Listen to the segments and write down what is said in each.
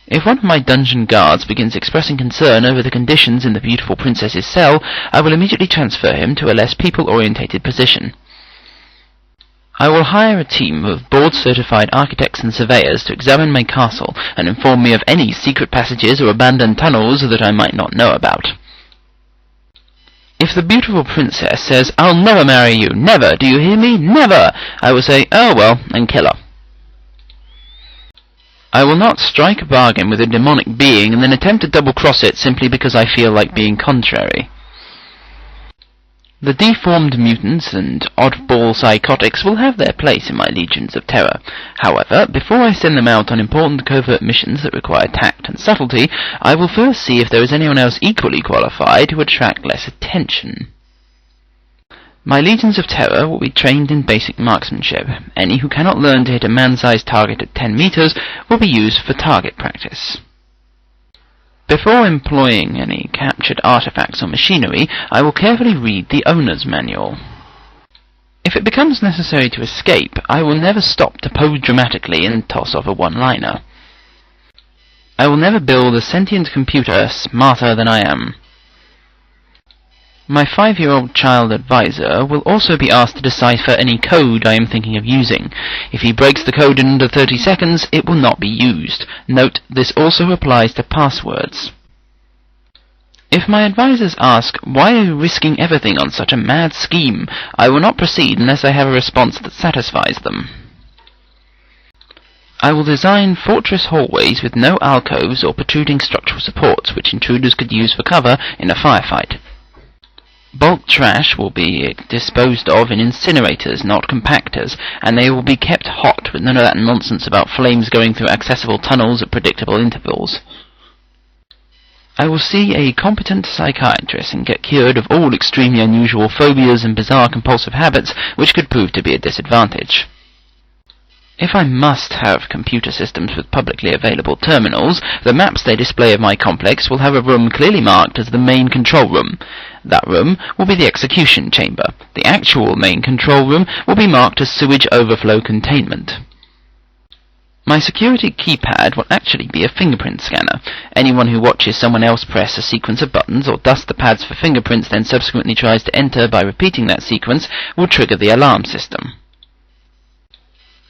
If one of my dungeon guards begins expressing concern over the conditions in the beautiful princess's cell, I will immediately transfer him to a less people-orientated position. I will hire a team of board-certified architects and surveyors to examine my castle and inform me of any secret passages or abandoned tunnels that I might not know about. If the beautiful princess says, "I'll never marry you, never, do you hear me, never," I will say, "Oh well," and kill her. I will not strike a bargain with a demonic being and then attempt to double-cross it simply because I feel like being contrary. The deformed mutants and oddball psychotics will have their place in my legions of terror. However, before I send them out on important covert missions that require tact and subtlety, I will first see if there is anyone else equally qualified to attract less attention. My legions of terror will be trained in basic marksmanship. Any who cannot learn to hit a man-sized target at 10 meters will be used for target practice. Before employing any captured artifacts or machinery, I will carefully read the owner's manual. If it becomes necessary to escape, I will never stop to pose dramatically and toss off a one-liner. I will never build a sentient computer smarter than I am. My 5-year-old child advisor will also be asked to decipher any code I am thinking of using. If he breaks the code in under 30 seconds, it will not be used. Note, this also applies to passwords. If my advisors ask, "Why are you risking everything on such a mad scheme?" I will not proceed unless I have a response that satisfies them. I will design fortress hallways with no alcoves or protruding structural supports, which intruders could use for cover in a firefight. Bulk trash will be disposed of in incinerators, not compactors, and they will be kept hot with none of that nonsense about flames going through accessible tunnels at predictable intervals. I will see a competent psychiatrist and get cured of all extremely unusual phobias and bizarre compulsive habits which could prove to be a disadvantage. If I must have computer systems with publicly available terminals, the maps they display of my complex will have a room clearly marked as the main control room. That room will be the execution chamber. The actual main control room will be marked as sewage overflow containment. My security keypad will actually be a fingerprint scanner. Anyone who watches someone else press a sequence of buttons or dust the pads for fingerprints then subsequently tries to enter by repeating that sequence will trigger the alarm system.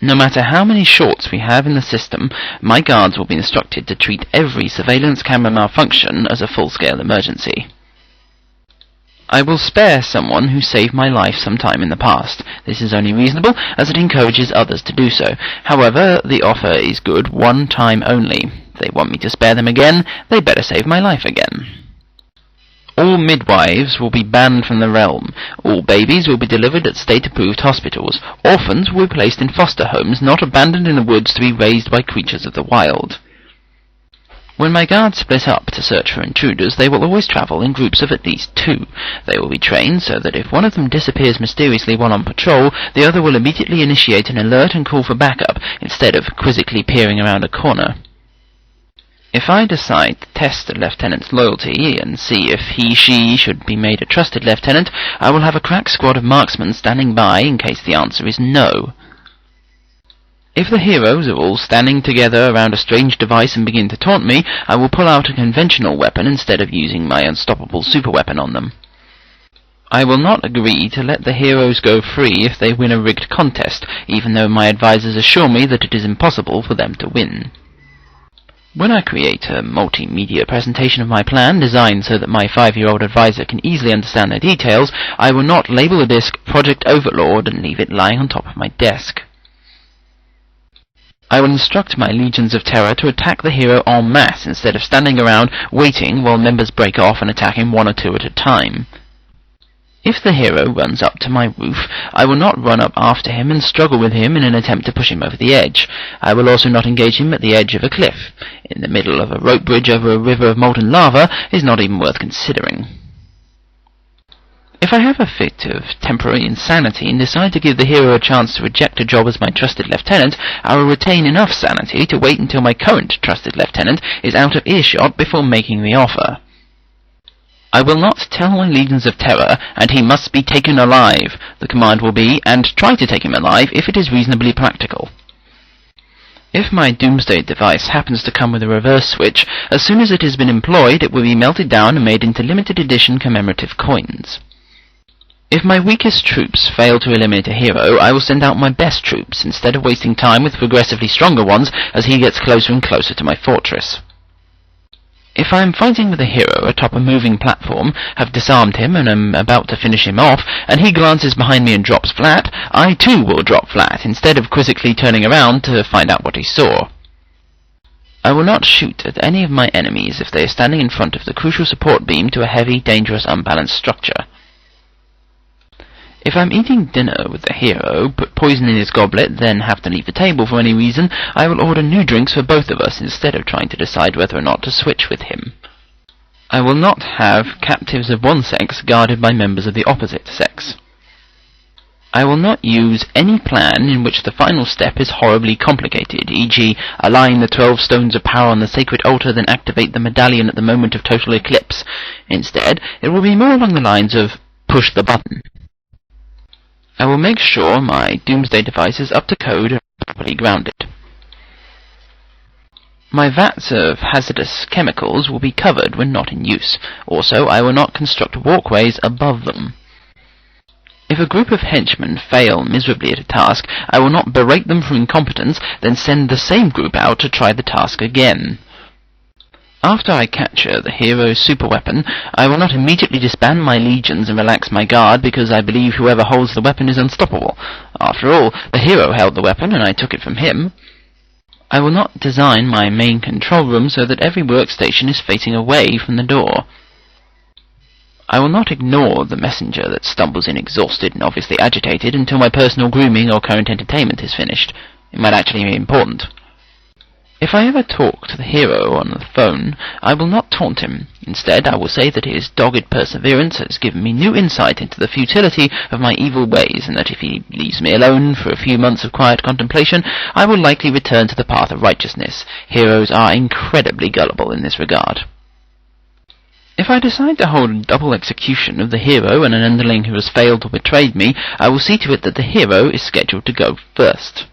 No matter how many shorts we have in the system, my guards will be instructed to treat every surveillance camera malfunction as a full-scale emergency. I will spare someone who saved my life some time in the past. This is only reasonable, as it encourages others to do so. However, the offer is good one time only. If they want me to spare them again, they better save my life again. All midwives will be banned from the realm. All babies will be delivered at state-approved hospitals. Orphans will be placed in foster homes, not abandoned in the woods to be raised by creatures of the wild. When my guards split up to search for intruders, they will always travel in groups of at least 2. They will be trained so that if one of them disappears mysteriously while on patrol, the other will immediately initiate an alert and call for backup, instead of quizzically peering around a corner. If I decide to test a lieutenant's loyalty and see if he/she should be made a trusted lieutenant, I will have a crack squad of marksmen standing by in case the answer is no. If the heroes are all standing together around a strange device and begin to taunt me, I will pull out a conventional weapon instead of using my unstoppable superweapon on them. I will not agree to let the heroes go free if they win a rigged contest, even though my advisors assure me that it is impossible for them to win. When I create a multimedia presentation of my plan, designed so that my 5-year-old advisor can easily understand the details, I will not label the disc Project Overlord and leave it lying on top of my desk. I will instruct my legions of terror to attack the hero en masse instead of standing around waiting while members break off and attack him 1 or 2 at a time. If the hero runs up to my roof, I will not run up after him and struggle with him in an attempt to push him over the edge. I will also not engage him at the edge of a cliff. In the middle of a rope bridge over a river of molten lava is not even worth considering. If I have a fit of temporary insanity and decide to give the hero a chance to reject a job as my trusted lieutenant, I will retain enough sanity to wait until my current trusted lieutenant is out of earshot before making the offer. I will not tell my legions of terror, and he must be taken alive. The command will be, and try to take him alive if it is reasonably practical. If my Doomsday device happens to come with a reverse switch, as soon as it has been employed, it will be melted down and made into limited edition commemorative coins. If my weakest troops fail to eliminate a hero, I will send out my best troops, instead of wasting time with progressively stronger ones as he gets closer and closer to my fortress. If I am fighting with a hero atop a moving platform, have disarmed him and am about to finish him off, and he glances behind me and drops flat, I too will drop flat, instead of quizzically turning around to find out what he saw. I will not shoot at any of my enemies if they are standing in front of the crucial support beam to a heavy, dangerous, unbalanced structure. If I'm eating dinner with a hero, put poison in his goblet, then have to leave the table for any reason, I will order new drinks for both of us instead of trying to decide whether or not to switch with him. I will not have captives of one sex guarded by members of the opposite sex. I will not use any plan in which the final step is horribly complicated, e.g. align the 12 stones of power on the sacred altar, then activate the medallion at the moment of total eclipse. Instead, it will be more along the lines of push the button. I will make sure my Doomsday device is up to code and properly grounded. My vats of hazardous chemicals will be covered when not in use. Also, I will not construct walkways above them. If a group of henchmen fail miserably at a task, I will not berate them for incompetence, then send the same group out to try the task again. After I capture the hero's superweapon, I will not immediately disband my legions and relax my guard because I believe whoever holds the weapon is unstoppable. After all, the hero held the weapon and I took it from him. I will not design my main control room so that every workstation is facing away from the door. I will not ignore the messenger that stumbles in exhausted and obviously agitated until my personal grooming or current entertainment is finished. It might actually be important. If I ever talk to the hero on the phone, I will not taunt him. Instead, I will say that his dogged perseverance has given me new insight into the futility of my evil ways, and that if he leaves me alone for a few months of quiet contemplation, I will likely return to the path of righteousness. Heroes are incredibly gullible in this regard. If I decide to hold a double execution of the hero and an underling who has failed or betrayed me, I will see to it that the hero is scheduled to go first.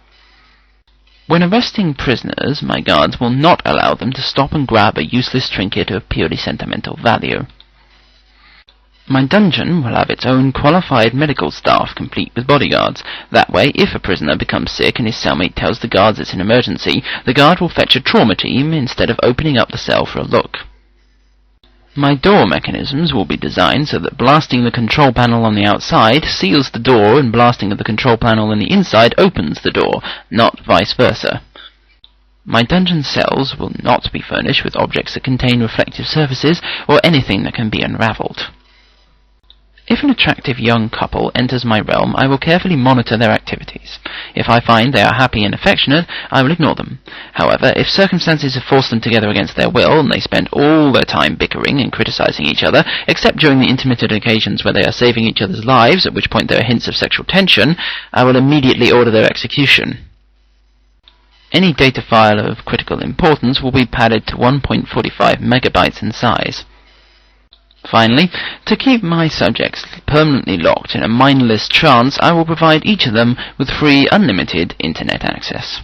When arresting prisoners, my guards will not allow them to stop and grab a useless trinket of purely sentimental value. My dungeon will have its own qualified medical staff complete with bodyguards. That way, if a prisoner becomes sick and his cellmate tells the guards it's an emergency, the guard will fetch a trauma team instead of opening up the cell for a look. My door mechanisms will be designed so that blasting the control panel on the outside seals the door and blasting of the control panel on the inside opens the door, not vice versa. My dungeon cells will not be furnished with objects that contain reflective surfaces or anything that can be unravelled. If an attractive young couple enters my realm, I will carefully monitor their activities. If I find they are happy and affectionate, I will ignore them. However, if circumstances have forced them together against their will, and they spend all their time bickering and criticizing each other, except during the intermittent occasions where they are saving each other's lives, at which point there are hints of sexual tension, I will immediately order their execution. Any data file of critical importance will be padded to 1.45 megabytes in size. Finally, to keep my subjects permanently locked in a mindless trance, I will provide each of them with free, unlimited internet access.